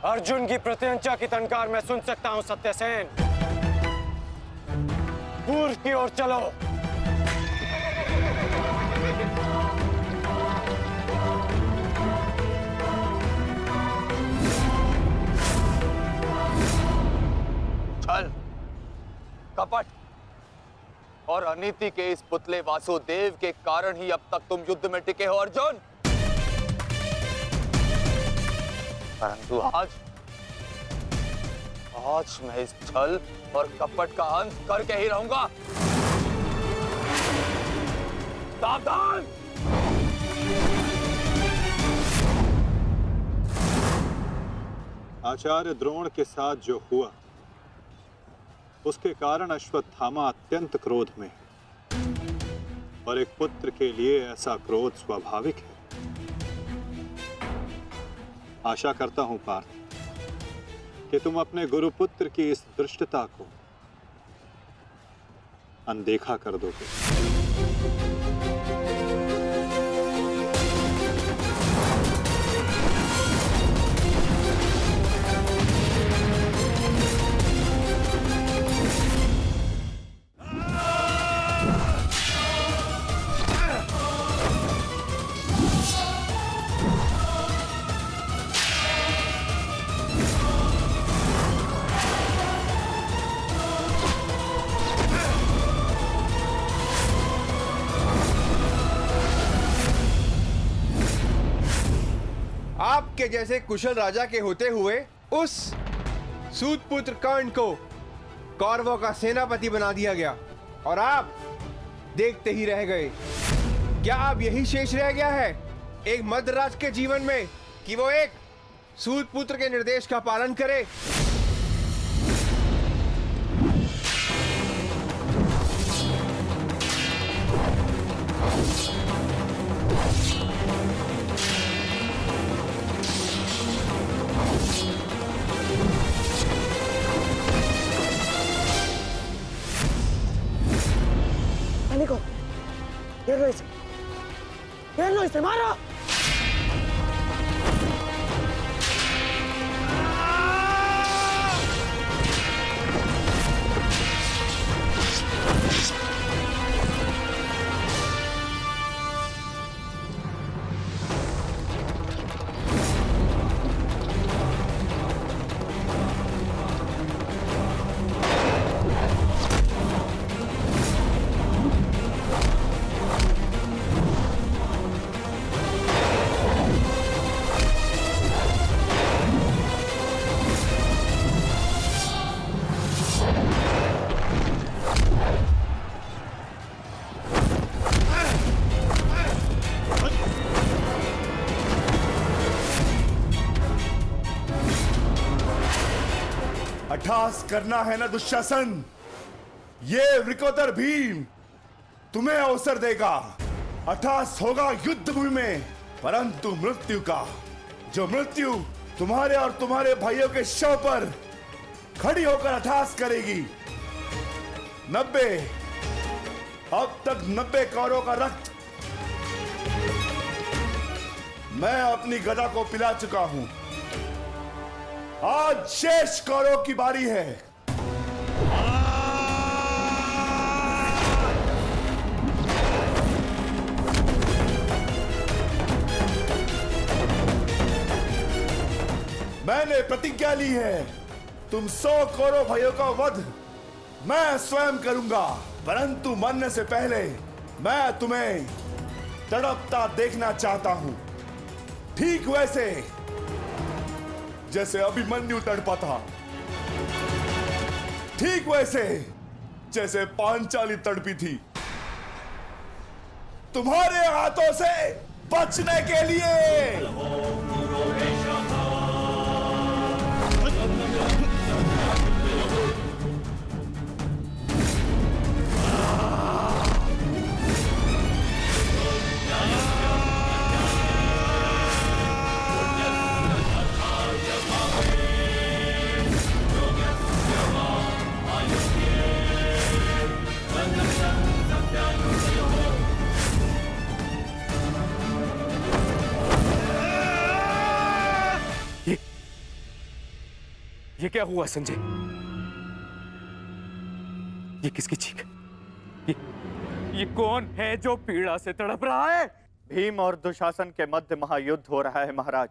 अर्जुन की प्रत्यंचा की टंकार मैं सुन सकता हूं सत्यसेन। पूर्व की ओर चलो। छल, कपट और अनीति के इस पुतले वासुदेव के कारण ही अब तक तुम युद्ध में टिके हो अर्जुन। परंतु आज मैं इस छल और कपट का अंत करके ही रहूंगा। सावधान! आचार्य द्रोण के साथ जो हुआ उसके कारण अश्वत्थामा अत्यंत क्रोध में है। और एक पुत्र के लिए ऐसा क्रोध स्वाभाविक है। आशा करता हूं पार्थ कि तुम अपने गुरुपुत्र की इस दुष्टता को अनदेखा कर दोगे। आपके जैसे कुशल राजा के होते हुए उस सूतपुत्र कर्ण को कौरवों का सेनापति बना दिया गया और आप देखते ही रह गए। क्या अब यही शेष रह गया है एक मध्यराज के जीवन में कि वो एक सूतपुत्र के निर्देश का पालन करे? घेर लो इसे, मारो। अट्ठास करना है ना दुशासन, ये वृकोदर भीम तुम्हें अवसर देगा। अट्ठास होगा युद्ध भूमि में, परंतु मृत्यु का, जो मृत्यु तुम्हारे और तुम्हारे भाइयों के शव पर खड़ी होकर अट्ठास करेगी। 90 अब तक 90 कौरवों का रक्त मैं अपनी गदा को पिला चुका हूं। आज शेष कौरवों की बारी है। मैंने प्रतिज्ञा ली है, तुम 100 कौरव भाइयों का वध मैं स्वयं करूंगा, परंतु मरने से पहले मैं तुम्हें तड़पता देखना चाहता हूं, ठीक वैसे जैसे अभिमन्यु तड़पा था, ठीक वैसे जैसे पांचाली तड़पी थी। तुम्हारे हाथों से बचने के लिए। ये क्या हुआ संजय? ये किसकी चीख? ये कौन है जो पीड़ा से तड़प रहा है? भीम और दुशासन के मध्य महायुद्ध हो रहा है महाराज।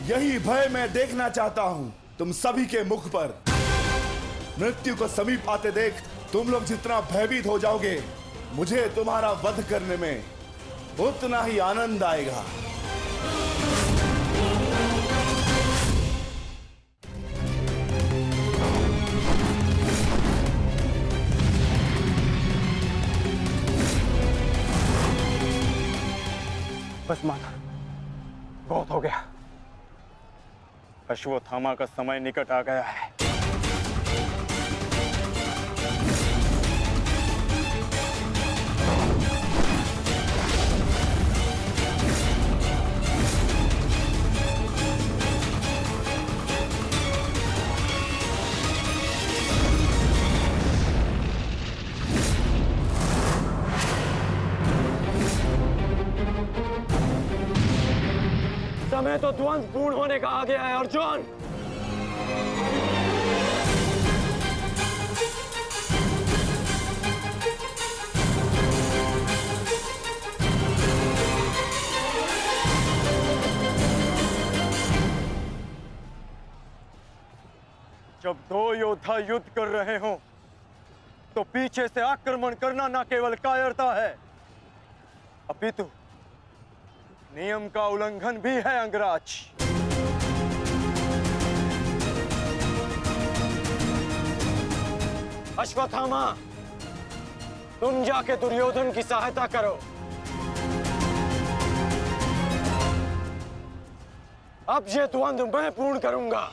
यही भय मैं देखना चाहता हूं तुम सभी के मुख पर। मृत्यु को समीप आते देख तुम लोग जितना भयभीत हो जाओगे, मुझे तुम्हारा वध करने में उतना ही आनंद आएगा। बस माता, बहुत हो गया। अश्वत्थामा का समय निकट आ गया है। समय तो द्वंद्व पूर्ण होने का आ गया है अर्जुन। जब दो योद्धा युद्ध कर रहे हों, तो पीछे से आक्रमण करना न केवल कायरता है, अपितु नियम का उल्लंघन भी है अंगराज। अश्वत्थामा, तुम जाके दुर्योधन की सहायता करो। अब ये द्वंद्व मैं पूर्ण करूंगा।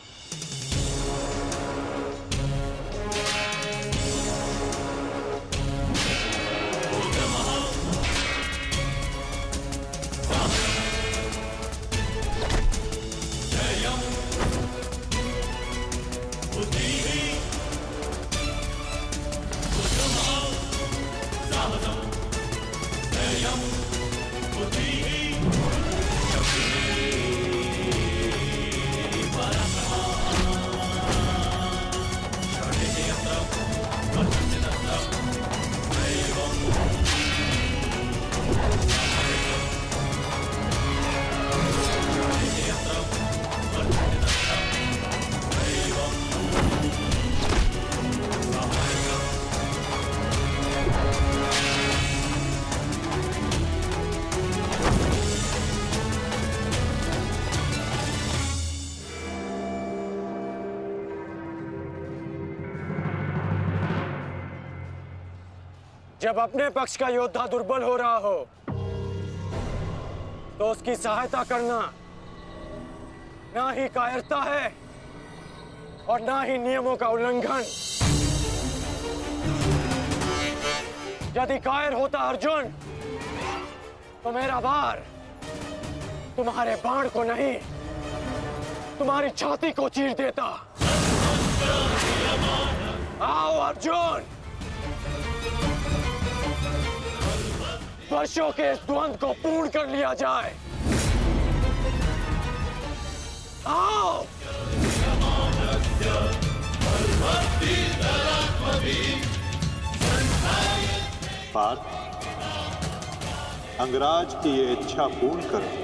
जब अपने पक्ष का योद्धा दुर्बल हो रहा हो तो उसकी सहायता करना ना ही कायरता है और ना ही नियमों का उल्लंघन। यदि कायर होता अर्जुन तो मेरा वार तुम्हारे बाण को नहीं, तुम्हारी छाती को चीर देता। आओ अर्जुन, वर्षों के इस द्वंद्व को पूर्ण कर लिया जाए। आओ। पार्थ, अंगराज की ये इच्छा पूर्ण करो।